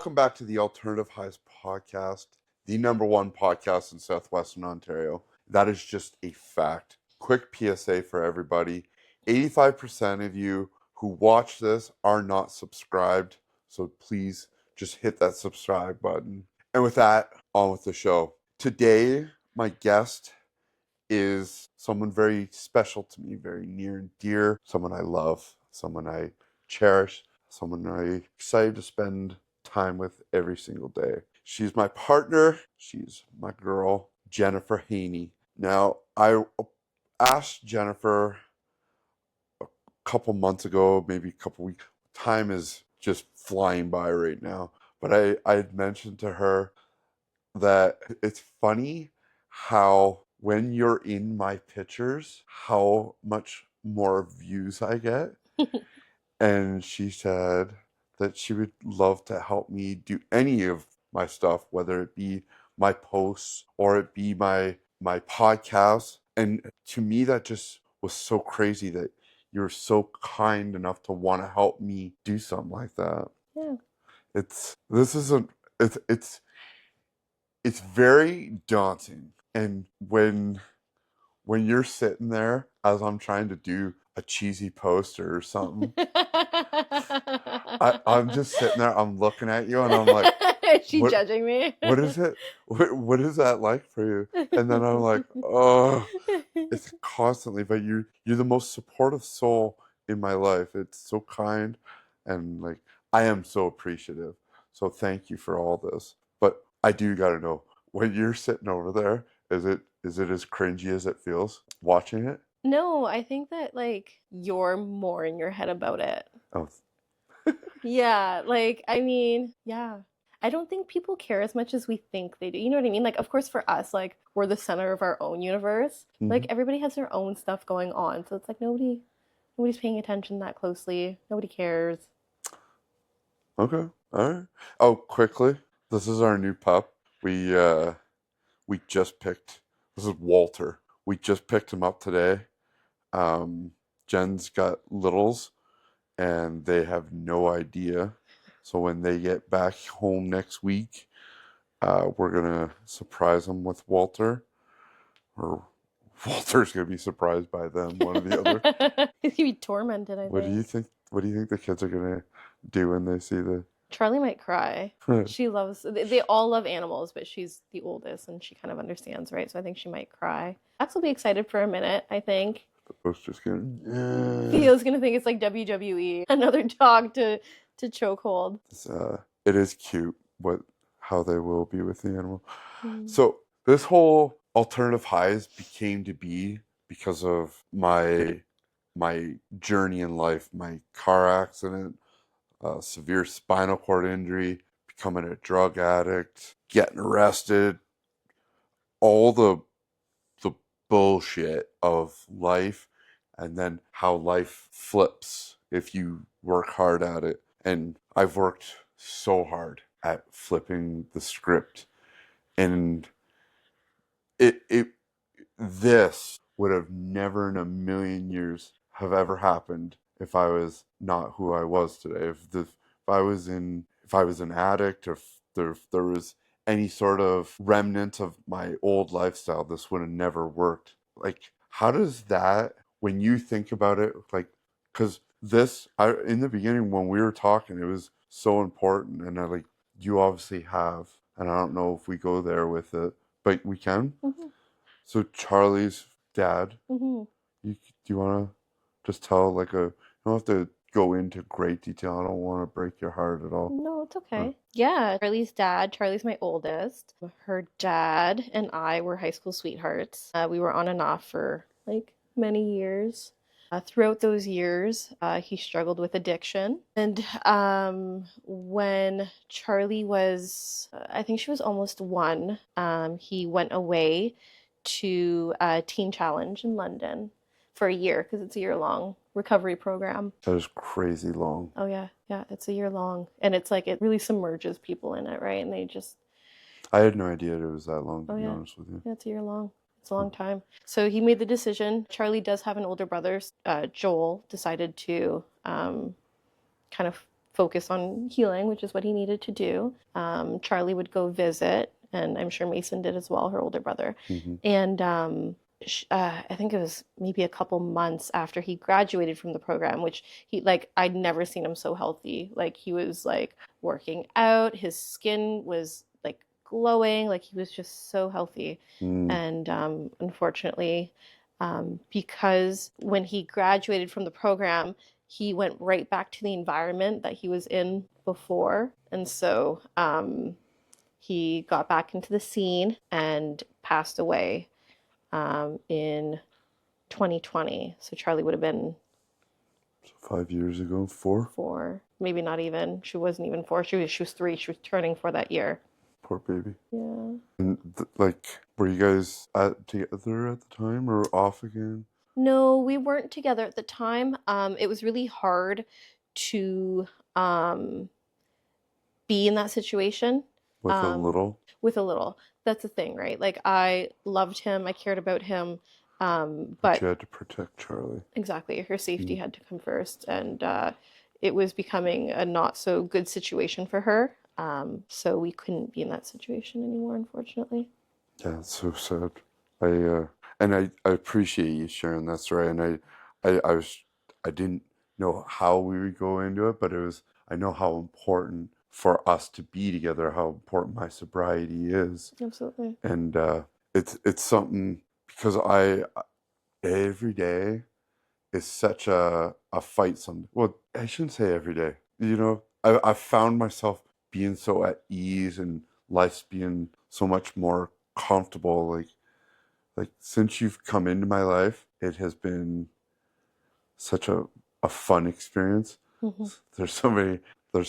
Welcome back to the Alternative Highs podcast, the number one podcast in Southwestern Ontario. That is just a fact. Quick PSA for everybody. 85% of you who watch this are not subscribed, so please just hit that subscribe button. And with that, on with the show. Today, my guest is someone very special to me, very near and dear, someone I love, someone I cherish, someone I'm excited to spend time with every single day. She's my partner. She's my girl, Jennifer Haney. Now, I asked Jennifer a couple months ago, maybe a couple weeks. Time is just flying by right now. But I had mentioned to her that it's funny how when you're in my pictures, how much more views I get. And she said that she would love to help me do any of my stuff, whether it be my posts or it be my podcast. And to me, that just was so crazy that you're so kind enough to want to help me do something like that. Yeah. It's very daunting. And when you're sitting there as I'm trying to do a cheesy poster or something, I'm just sitting there, I'm looking at you and I'm like, is she judging me? What is it? What is that like for you? And then I'm like, oh, it's constantly, but you're the most supportive soul in my life. It's so kind, and like I am so appreciative. So thank you for all this. But I do gotta know, when you're sitting over there, is it as cringy as it feels watching it? No, I think that like you're more in your head about it. Oh, Yeah, like I mean, yeah. I don't think people care as much as we think they do. You know what I mean? Like, of course, for us, like we're the center of our own universe. Like everybody has their own stuff going on, so it's like nobody's paying attention that closely. Nobody cares. okay, all right. Oh, quickly, this is our new pup. We just picked. This is Walter. We just picked him up today. Jen's got littles, and they have no idea. So when they get back home next week, we're gonna surprise them with Walter, or Walter's gonna be surprised by them, one or the other. He's gonna be tormented, I What do you think. think? What do you think the kids are gonna do when they see the? Charlie might cry. She loves, they all love animals, but she's the oldest and she kind of understands, right? So I think she might cry. Max will be excited for a minute, I think. The poster's gonna. Theo's gonna think it's like WWE, another dog to chokehold. It is cute how they will be with the animal. So this whole Alternative Highs became to be because of my journey in life, my car accident, severe spinal cord injury, becoming a drug addict, getting arrested, all the bullshit of life, and then how life flips if you work hard at it. And I've worked so hard at flipping the script, and this would have never in a million years have ever happened if I was not who I was today. If I was an addict, or if there was any sort of remnant of my old lifestyle, this would have never worked. Like, how does that, when you think about it, like, because in the beginning when we were talking, it was so important, and you obviously have, and I don't know if we go there with it, but we can. So Charlie's dad, do you want to just tell you don't have to go into great detail. I don't want to break your heart at all. No, it's okay. Yeah, Charlie's dad, Charlie's my oldest. Her dad and I were high school sweethearts. We were on and off for like many years. Throughout those years, he struggled with addiction. And when Charlie was, I think she was almost 1, he went away to Teen Challenge in London for a year, because it's a year-long recovery program. That is crazy long. Oh yeah, it's a year long, and it's like it really submerges people in it, right? And I had no idea it was that long, to be honest with you. Yeah, it's a year long. It's a long time. So he made the decision. Charlie does have an older brother. Joel decided to kind of focus on healing, which is what he needed to do. Charlie would go visit, and I'm sure Mason did as well, her older brother. Mm-hmm. And I think it was maybe a couple months after he graduated from the program, which he like I'd never seen him so healthy. Like he was like working out, his skin was like glowing, like he was just so healthy. Mm. And unfortunately, because when he graduated from the program, he went right back to the environment that he was in before. And so he got back into the scene and passed away in 2020. So Charlie would have been So 5 years ago, 4. 4, maybe not even. She wasn't even 4. She was 3. She was turning 4 that year. Poor baby. Yeah. And like, were you guys together at the time or off again? No, we weren't together at the time. It was really hard to be in that situation. With a little? With a little. That's the thing, right? Like I loved him, I cared about him, But you had to protect Charlie. exactly, her safety had to come first, and it was becoming a not so good situation for her. So we couldn't be in that situation anymore, unfortunately. Yeah, it's so sad. I appreciate you sharing that story. And I didn't know how we would go into it, but I know how important for us to be together, how important my sobriety is. Absolutely. And it's something because every day is such a fight. Well, I shouldn't say every day. I found myself being so at ease and life's being so much more comfortable. Like since you've come into my life, it has been such a fun experience. Mm-hmm. There's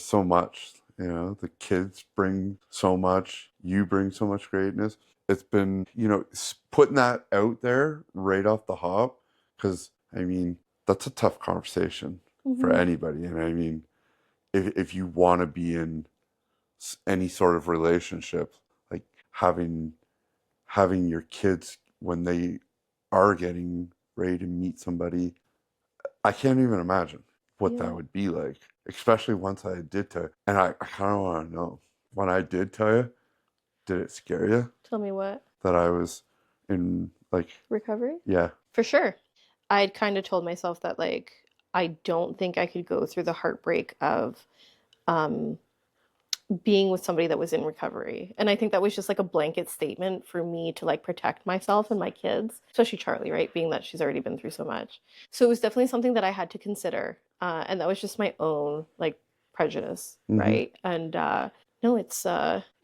so much. The kids bring so much. You bring so much greatness. It's been, putting that out there right off the hop, because I mean that's a tough conversation for anybody. And I mean, if you want to be in any sort of relationship, like having your kids when they are getting ready to meet somebody, I can't even imagine what that would be like, especially once I did tell you. And I kind of want to know, when I did tell you, did it scare you Tell me what? that I was in Recovery? Yeah. For sure. I'd kind of told myself that like I don't think I could go through the heartbreak of being with somebody that was in recovery. And I think that was just like a blanket statement for me to like protect myself and my kids, especially Charlie, right? Being that she's already been through so much. So it was definitely something that I had to consider. And that was just my own like prejudice, right? And no, it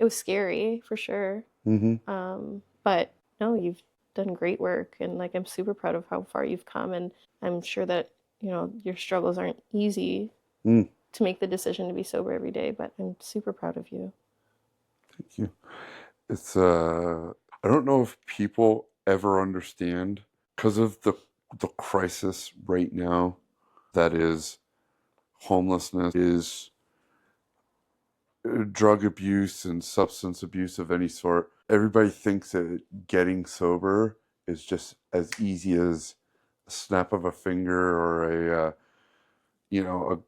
was scary for sure. But no, you've done great work, and like I'm super proud of how far you've come, and I'm sure that your struggles aren't easy to make the decision to be sober every day, but I'm super proud of you. Thank you. It's I don't know if people ever understand, because of the crisis right now that is homelessness, is drug abuse and substance abuse of any sort. Everybody thinks that getting sober is just as easy as a snap of a finger or a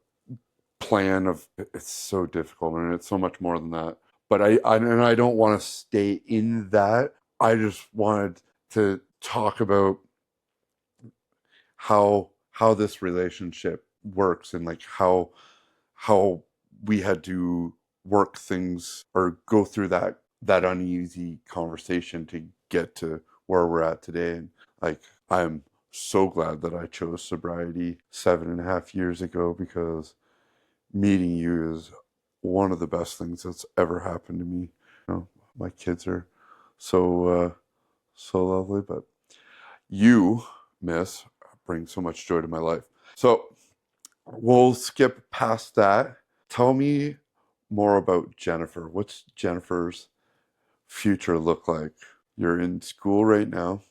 plan of. It's so difficult, and it's so much more than that. But I don't want to stay in that. I just wanted to talk about how this relationship works, and like how we had to work things or go through that uneasy conversation to get to where we're at today. And like, I'm so glad that I chose sobriety 7.5 years ago, because meeting you is one of the best things that's ever happened to me. My kids are so lovely, but you, Miss, bring so much joy to my life. So we'll skip past that. Tell me more about Jennifer. What's Jennifer's future look like? You're in school right now.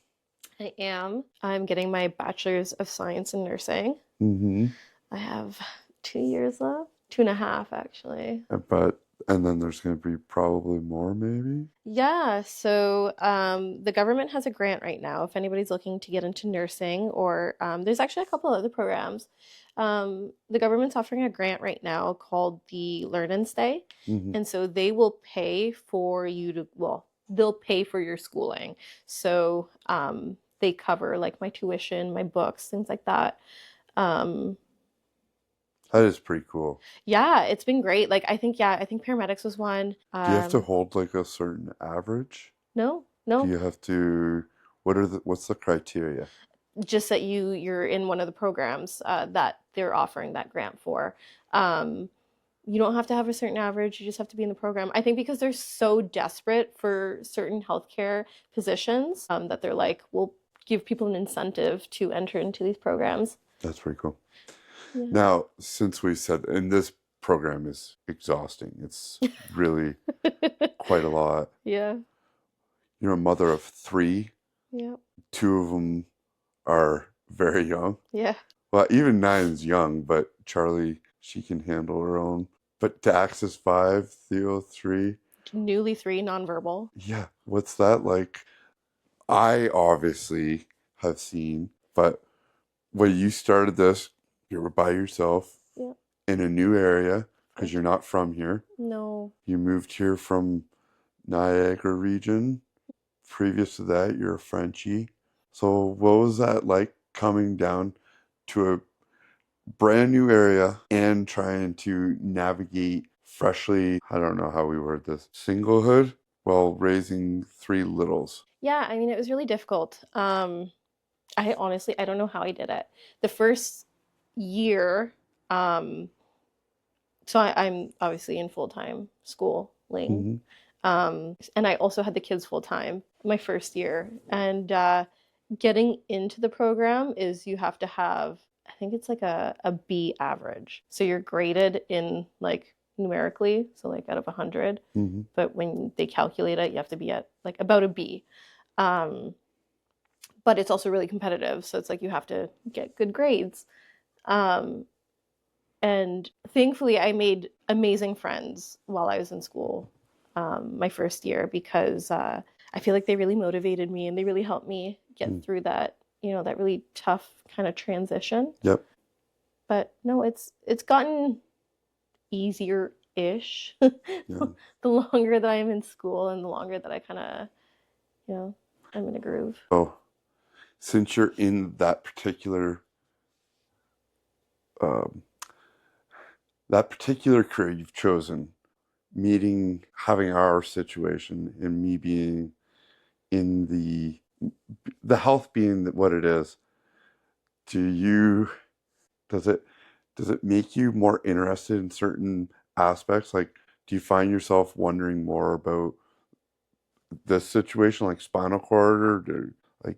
I am. I'm getting my bachelor's of science in nursing. I have 2 years left, 2.5 actually. But And then there's going to be probably more, maybe? Yeah, so the government has a grant right now if anybody's looking to get into nursing, or there's actually a couple other programs. The government's offering a grant right now called the Learn and Stay. Hmm. And so they will pay for you to, well, they'll pay for your schooling. So they cover like my tuition, my books, things like that. Um, That is pretty cool. yeah, it's been great. Like I think paramedics was one. Do you have to hold like a certain average? No, Do no, you have to, what's the criteria? just that you're in one of the programs that they're offering that grant for. Um, you don't have to have a certain average. You just have to be in the program. I think because they're so desperate for certain healthcare positions that they're like, we'll give people an incentive to enter into these programs. That's pretty cool. Yeah. Now, since we said, and this program is exhausting, it's really quite a lot. Yeah. You're a mother of three. Yeah. Two of them are very young. Yeah. Well, even Nine's young, but Charlie, she can handle her own. But Dax is 5, Theo 3. Newly three, nonverbal. Yeah, what's that like? I obviously have seen, but when you started this, you were by yourself Yeah. in a new area because you're not from here. No. You moved here from Niagara region. Previous to that, you're a Frenchie. So what was that like coming down to a brand new area and trying to navigate freshly, I don't know how we word this, singlehood while raising three littles? Yeah, I mean, it was really difficult. I don't know how I did it. The first year, um, I'm obviously in full-time schooling. Mm-hmm. And I also had the kids full-time my first year. And getting into the program is you have to have, I think it's like a B average. So you're graded in like numerically, so like out of 100. Mm-hmm. But when they calculate it, you have to be at like about a B. Um, but it's also really competitive. So it's like you have to get good grades. Um, and thankfully, I made amazing friends while I was in school my first year because I feel like they really motivated me and they really helped me get through that, you know, that really tough kind of transition. Yep. But no, it's gotten easier-ish Yeah. the longer that I'm in school and the longer that I kind of, you know, I'm in a groove. Oh, since you're in um, that particular career you've chosen, meeting, having our situation, and me being in the health being what it is, do you does it does it make you more interested in certain aspects? Like, do you find yourself wondering more about this situation, like spinal cord, or like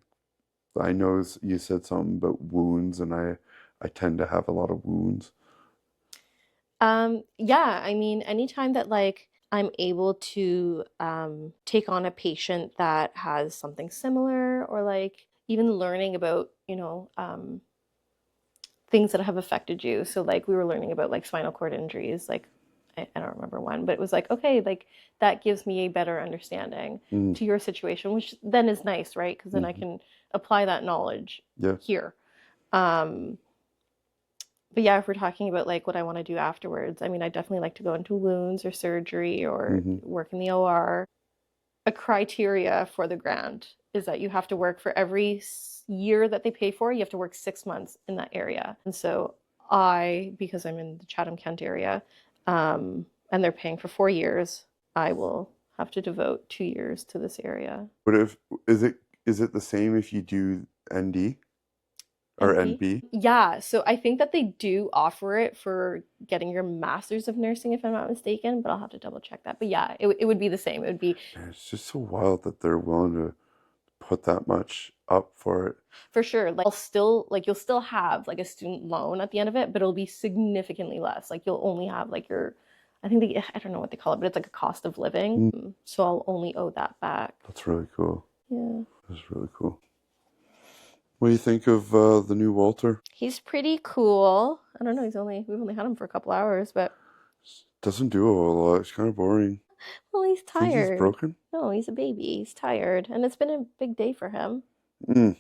I know you said something about wounds, and I tend to have a lot of wounds. Yeah, I mean, anytime that like I'm able to take on a patient that has something similar, or like even learning about, you know, things that have affected you. So like we were learning about like spinal cord injuries, like I don't remember one, but it was like, okay, like that gives me a better understanding Mm, to your situation, which then is nice, right? Because then I mhm. can apply that knowledge Yeah. here. Um, but yeah, if we're talking about like what I want to do afterwards, I mean, I definitely like to go into wounds or surgery or Hmm. work in the OR. A criteria for the grant is that you have to work for every year that they pay for, you have to work 6 months in that area. And so because I'm in the Chatham Kent area, and they're paying for 4 years, I will have to devote 2 years to this area. But if is it the same if you do ND or NP? NB? Yeah, so I think that they do offer it for getting your master's of nursing, if I'm not mistaken, but I'll have to double check that. But yeah, it would be the same. It would be Man, it's just so wild that they're willing to put that much up for it. for sure. Like you'll still have like a student loan at the end of it, but it'll be significantly less. Like you'll only have like your, I don't know what they call it, but it's like a cost of living. Mm, So I'll only owe that back. that's really cool. Yeah. That's really cool. What do you think of the new Walter? He's pretty cool. I don't know, we've only had him for a couple hours, but Doesn't do a whole lot. It's kind of boring. Well, he's Think he's tired. broken? No, he's a baby. He's tired, and it's been a big day for him. Mm.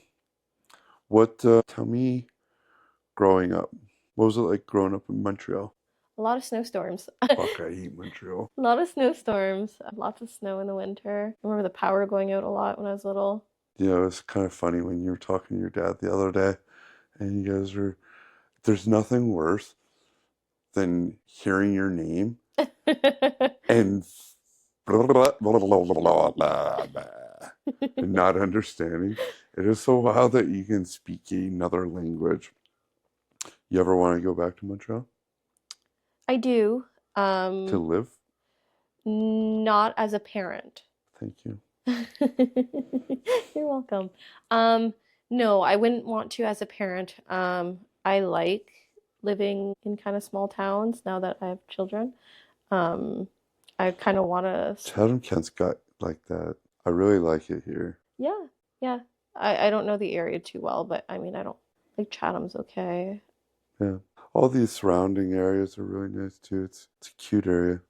What, tell me growing up. What was it like growing up in Montreal? A lot of snowstorms. Fuck, I hate Montreal. A lot of snowstorms. Lots of snow in the winter. I remember the power going out a lot when I was little. Yeah, it was kind of funny when you were talking to your dad the other day, and you guys were, there's nothing worse than hearing your name and and not understanding. It is so wild that you can speak another language. You ever want to go back to Montreal I do. to live? Not as a parent. Thank you. You're welcome. Um, no, I wouldn't want to as a parent. I like living in kind of small towns now that I have children. Um, I kind of want to, Chatham Kent's got like that. I really like it here. yeah, yeah. I don't know the area too well, but I mean, I don't like Chatham's okay. Yeah. All these surrounding areas are really nice too. It's a cute area.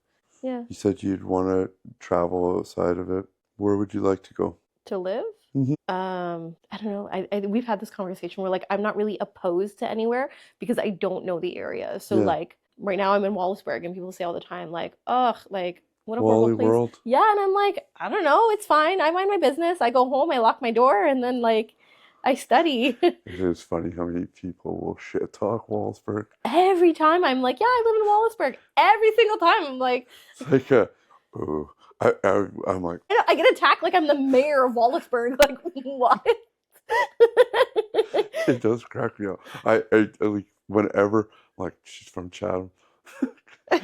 Yeah, You said you'd want to travel outside of it. Where would you like to go? to live. Mm-hmm. I don't know. We've had this conversation where like I'm not really opposed to anywhere because I don't know the area. So Yeah. like right now I'm in Wallaceburg and people say all the time like, ugh, like what a Wally horrible place. World. Yeah, and I'm like, I don't know, it's fine. I mind my business. I go home, I lock my door, and then like I study. It is funny how many people will shit talk Wallsburg. Every time I'm like, yeah, I live in Wallaceburg. Every single time I'm like, It's like a, ooh, I'm like, I get attacked like I'm the mayor of Wallaceburg. Like what? it does crack me up. I like whenever like she's from Chatham. I'm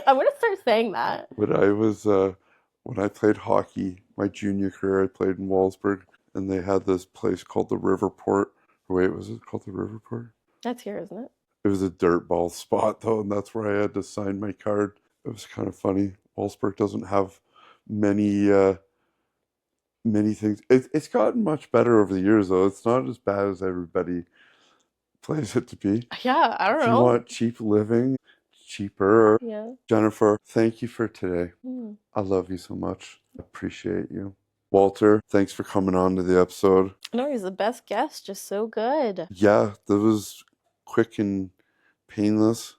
gonna start saying that. When I was when I played hockey, my junior career, I played in Wallsburg, and they had this place called the Riverport. Wait, was it called the Riverport? That's here, isn't it? It was a dirt ball spot though, and that's where I had to sign my card. It was kind of funny. Wallsburg doesn't have many many things. It's gotten much better over the years though. It's not as bad as everybody plays it to be. Yeah, I don't If you know. want cheap living, cheaper. Yeah. Jennifer, thank you for today. Mm. I love you so much. Appreciate you. Walter, thanks for coming on to the episode. No, he's the best guest, just so good. Yeah, that was quick and painless.